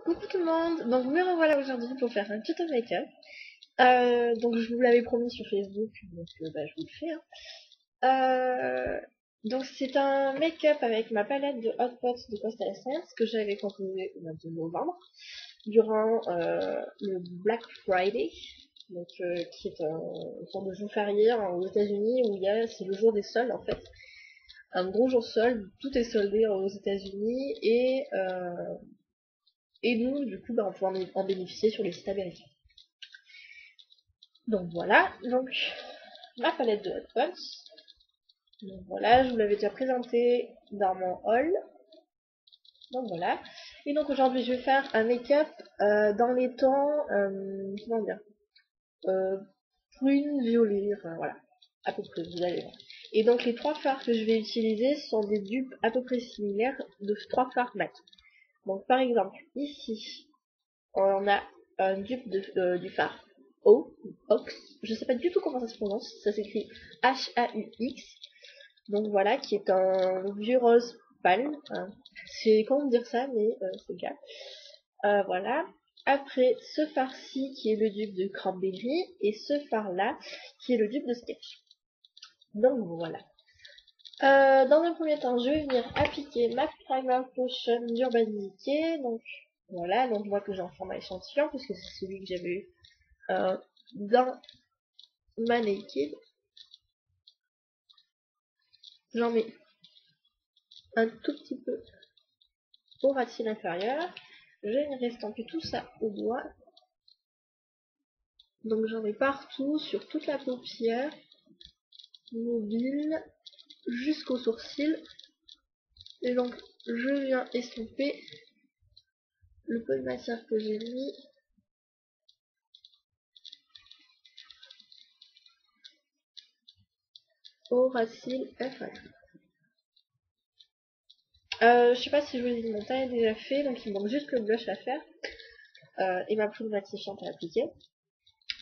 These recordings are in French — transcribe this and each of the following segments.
Coucou tout le monde, donc me revoilà aujourd'hui pour faire un tuto make-up. Donc je vous l'avais promis sur Facebook, donc je vous le fais. Donc c'est un make-up avec ma palette de Hot Pot de Costa Essence que j'avais composé au mois de novembre durant le Black Friday, donc qui est une sorte de jour férié aux États-Unis où c'est le jour des soldes en fait, un gros jour solde, tout est soldé aux États-Unis et nous, du coup, on peut en bénéficier sur les sites américains. Donc voilà, donc ma palette de Hot Pots. Donc voilà, je vous l'avais déjà présenté dans mon haul. Donc voilà. Et donc aujourd'hui, je vais faire un make-up dans les tons, comment dire, euh, prune, violet, enfin voilà, à peu près, vous allez voir. Et donc les trois fards que je vais utiliser sont des dupes à peu près similaires de trois fards mat. Donc par exemple, ici, on a un dupe du phare Ox, je sais pas du tout comment ça se prononce, ça s'écrit H-A-U-X, donc voilà, qui est un vieux rose pâle, hein. C'est comment dire ça, mais c'est le cas. Voilà. Après, ce phare-ci qui est le dupe de Cranberry, et ce phare-là qui est le dupe de Sketch. Donc voilà. Dans un premier temps, je vais venir appliquer ma Primer Potion d'Urban Decay. Donc voilà, donc je vois que j'ai un format échantillon puisque c'est celui que j'avais eu dans ma Naked. J'en mets un tout petit peu au ras de cils inférieur. Je vais venir estamper tout ça au doigt. Donc j'en mets partout, sur toute la paupière, mobile, jusqu'au sourcil. Et donc je viens estomper le peu de matière que j'ai mis au ras de cils inférieur. Je sais pas si je vous ai dit, mon teint est déjà fait, donc il me manque juste le blush à faire et ma poudre matifiante à appliquer.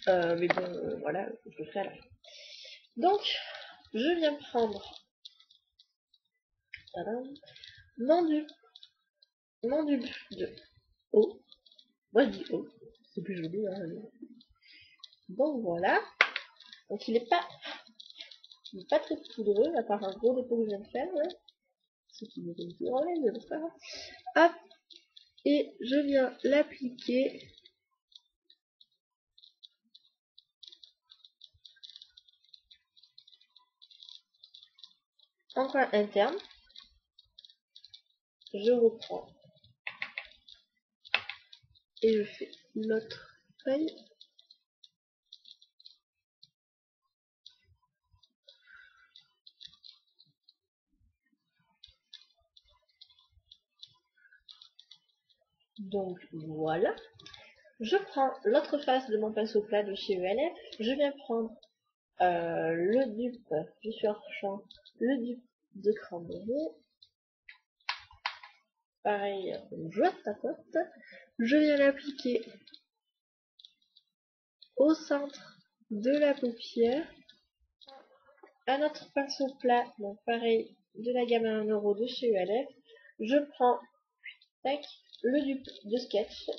Mais bon, voilà, je le ferai à la fin. Donc, je viens prendre mon dupe de eau. Moi je dis eau, c'est plus joli. Hein. Donc voilà. Donc il est pas très poudreux, à part un gros dépôt que je viens de faire. Là. Ce qui me donne plus enlever, mais c'est pas grave. Hop. Et je viens l'appliquer en coin interne. Je reprends et je fais l'autre feuille. Donc voilà. Je prends l'autre face de mon pinceau plat de chez ELF. Je viens prendre le dupe du Surchamp, le dupe de Cranberry. Pareil, je tapote. Je viens l'appliquer au centre de la paupière. À notre pinceau plat, donc pareil, de la gamme à 1€ de chez ELF. Je prends tac, le dupe de Sketch.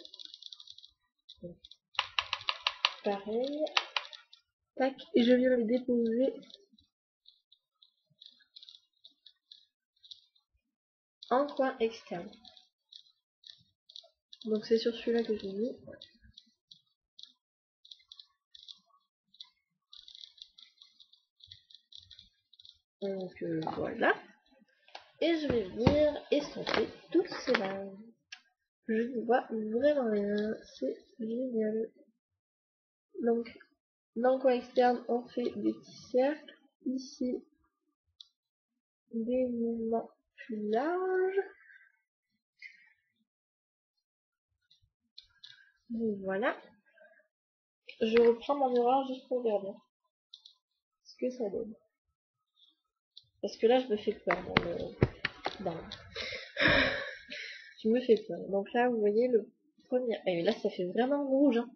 Donc, pareil. Tac, et je viens le déposer en coin externe. Donc c'est sur celui-là que j'ai mis. Donc voilà. Et je vais venir estomper toutes ces lines. Je ne vois vraiment rien. C'est génial. Donc dans le coin externe, on fait des petits cercles. Ici, des mouvements plus larges. Donc voilà. Je reprends mon miroir juste pour regarder ce que ça donne. Parce que là, je me fais peur je me fais peur. Donc là, vous voyez le premier. Et là, ça fait vraiment rouge. Hein.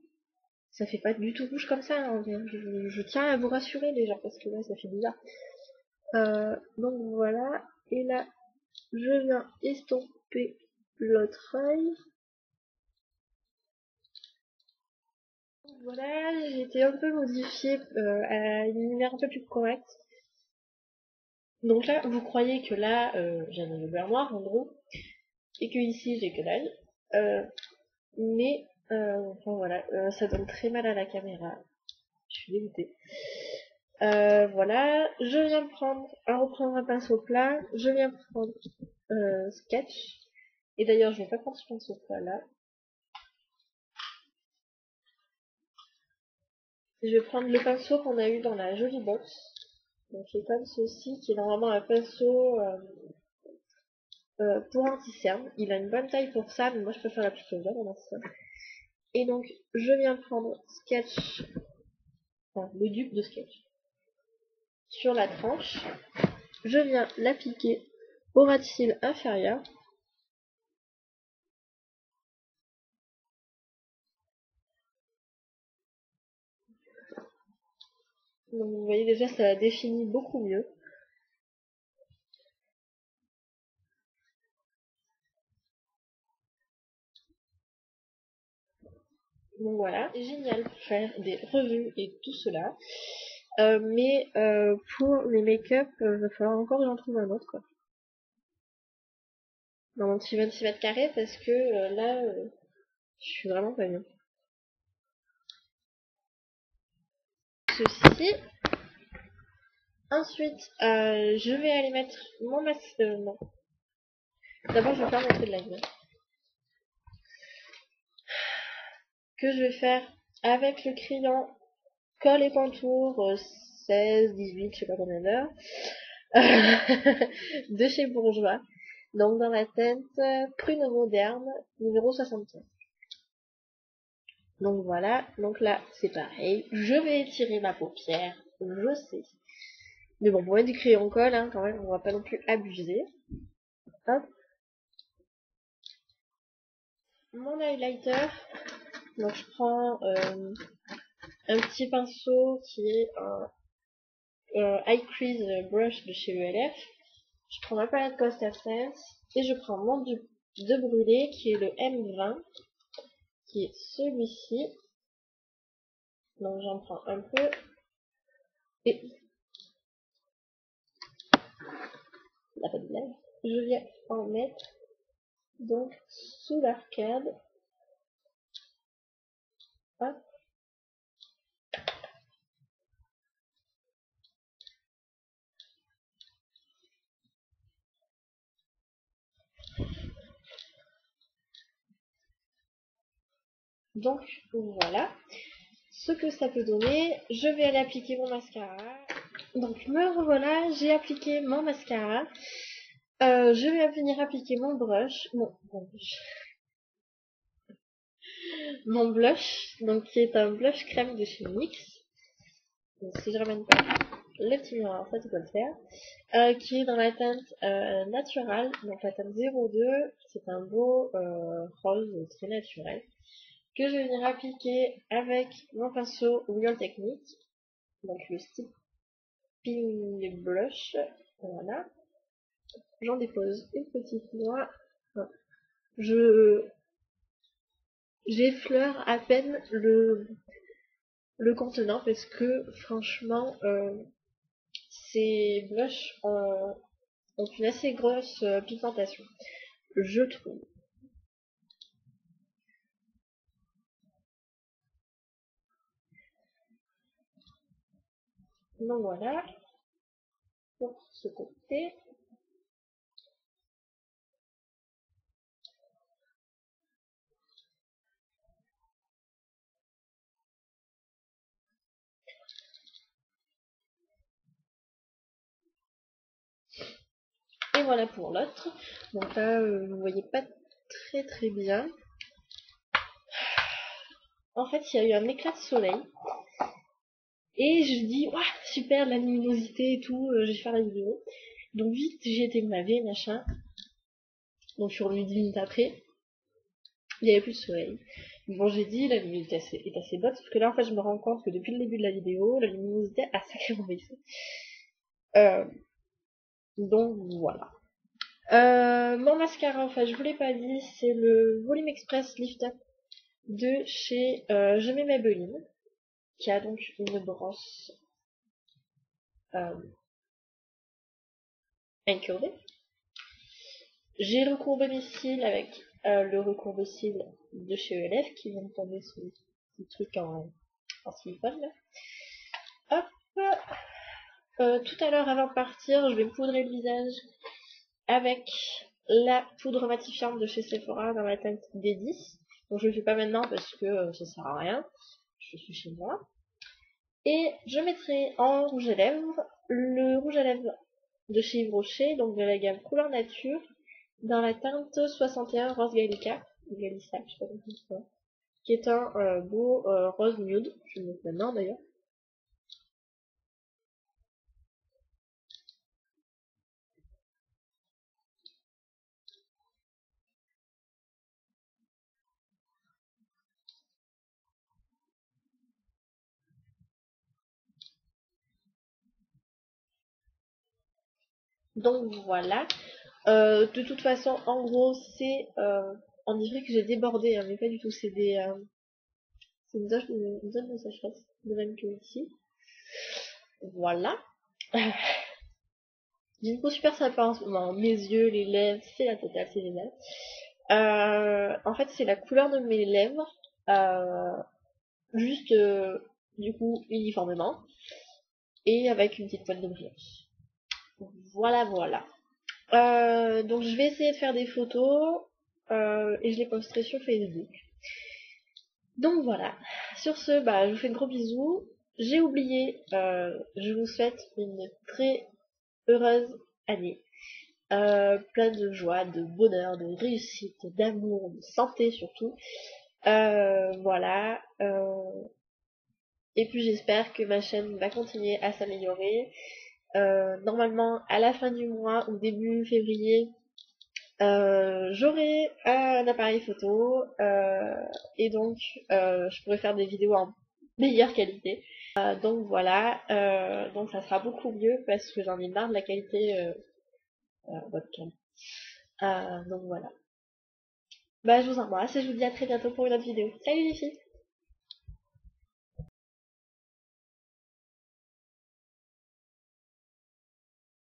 Ça fait pas du tout rouge comme ça. Hein. Je tiens à vous rassurer déjà parce que là, ça fait bizarre. Donc voilà. Et là, je viens estomper l'autre œil. Voilà, j'ai été un peu modifiée à une lumière un peu plus correcte. Donc là, vous croyez que là, j'ai un beurre noir en gros, et que ici j'ai que dalle. Mais, enfin voilà, ça donne très mal à la caméra. Je suis dégoûtée. Voilà, je viens reprendre un pinceau plat, je viens prendre sketch. Et d'ailleurs, je vais pas prendre ce pinceau plat là. Je vais prendre le pinceau qu'on a eu dans la jolie box. Donc qui est comme ceci, qui est normalement un pinceau pour anti-cerne. Il a une bonne taille pour ça, mais moi je préfère la plus longue dans ça. Et donc je viens prendre sketch, enfin le dupe de sketch, sur la tranche. Je viens l'appliquer au ras de cils inférieur. Donc vous voyez déjà ça définit beaucoup mieux. Donc voilà, c'est génial pour faire des revues et tout cela. Mais pour les make-up, il va falloir encore que j'en trouve un autre quoi. Dans mon petit 26 mètres carrés parce que là, je suis vraiment pas bien. Ceci. Ensuite, je vais aller mettre mon masque. Non. D'abord, je vais faire mon trait de live. Que je vais faire avec le crayon colle et contour 16, 18, je sais pas combien d'heures. De chez Bourgeois. Donc dans la teinte prune moderne, numéro 75. Donc voilà, donc là c'est pareil. Je vais étirer ma paupière, je sais. Mais bon, pour mettre du crayon colle, hein, quand même, on va pas non plus abuser. Hop. Mon highlighter. Donc je prends un petit pinceau qui est un High Crease Brush de chez ELF. Je prends ma palette Costa Sense et je prends mon dupe de brûlé qui est le M20, qui est celui-ci. Donc j'en prends un peu et la pas de blague. Je viens en mettre donc sous l'arcade. Hop. Donc voilà ce que ça peut donner. Je vais aller appliquer mon mascara. Donc me revoilà, j'ai appliqué mon mascara. Je vais venir appliquer mon brush, mon blush, donc qui est un blush crème de chez NYX. Donc si je ramène pas le petit miroir, ça tu peux le faire. Qui est dans la teinte naturelle, donc la teinte 02. C'est un beau rose très naturel. Que je vais venir appliquer avec mon pinceau Real Technique. Donc le Stipping Blush. Voilà. J'en dépose une petite noix. J'effleure à peine le contenant parce que franchement ces blushs ont une assez grosse pigmentation, je trouve. Donc voilà, pour ce côté. Et voilà pour l'autre. Donc là, vous voyez pas très bien. En fait, il y a eu un éclat de soleil. Et je dis, waouh, super, la luminosité et tout, je vais faire la vidéo. Donc vite, j'ai été me laver, machin. Donc je suis revenue 10 minutes après. Il n'y avait plus de soleil. Bon, j'ai dit, la luminosité est assez basse, parce que là, en fait, je me rends compte que depuis le début de la vidéo, la luminosité a sacrément baissé. Euh, donc, voilà. Mon mascara, en fait, je vous l'ai pas dit, c'est le Volume Express Lift Up de chez Je mets Maybelline, qui a donc une brosse incurvée. J'ai recourbé mes cils avec le recourbe-cils de chez ELF qui vont me tomber ce petit truc en silicone là. Hop. Tout à l'heure avant de partir, je vais me poudrer le visage avec la poudre matifiante de chez Sephora dans la teinte D10. Donc je le fais pas maintenant parce que ça sert à rien. Je suis chez moi. Et je mettrai en rouge à lèvres le rouge à lèvres de chez Yves Rocher, donc de la gamme couleur nature, dans la teinte 61 rose Gallica, Gallica, je sais pas comment ça, qui est un beau rose nude. Je vais le mettre maintenant d'ailleurs. Donc voilà. De toute façon, en gros, c'est on dirait que j'ai débordé, hein, mais pas du tout. C'est une zone de sécheresse, de même que ici. Voilà. J'ai une peau super sympa en ce moment. Mes yeux, les lèvres, c'est la totale, c'est génial. En fait, c'est la couleur de mes lèvres, juste du coup uniformément, et avec une petite pointe de brillance. Voilà, voilà. Donc je vais essayer de faire des photos et je les posterai sur Facebook. Donc voilà. Sur ce, bah, je vous fais de gros bisous. J'ai oublié, je vous souhaite une très heureuse année. Plein de joie, de bonheur, de réussite, d'amour, de santé surtout. Voilà. Et puis j'espère que ma chaîne va continuer à s'améliorer. Normalement, à la fin du mois ou début février, j'aurai un appareil photo et donc je pourrai faire des vidéos en meilleure qualité. Donc voilà, donc ça sera beaucoup mieux parce que j'en ai marre de la qualité webcam. Donc voilà. Bah je vous embrasse et je vous dis à très bientôt pour une autre vidéo. Salut les filles!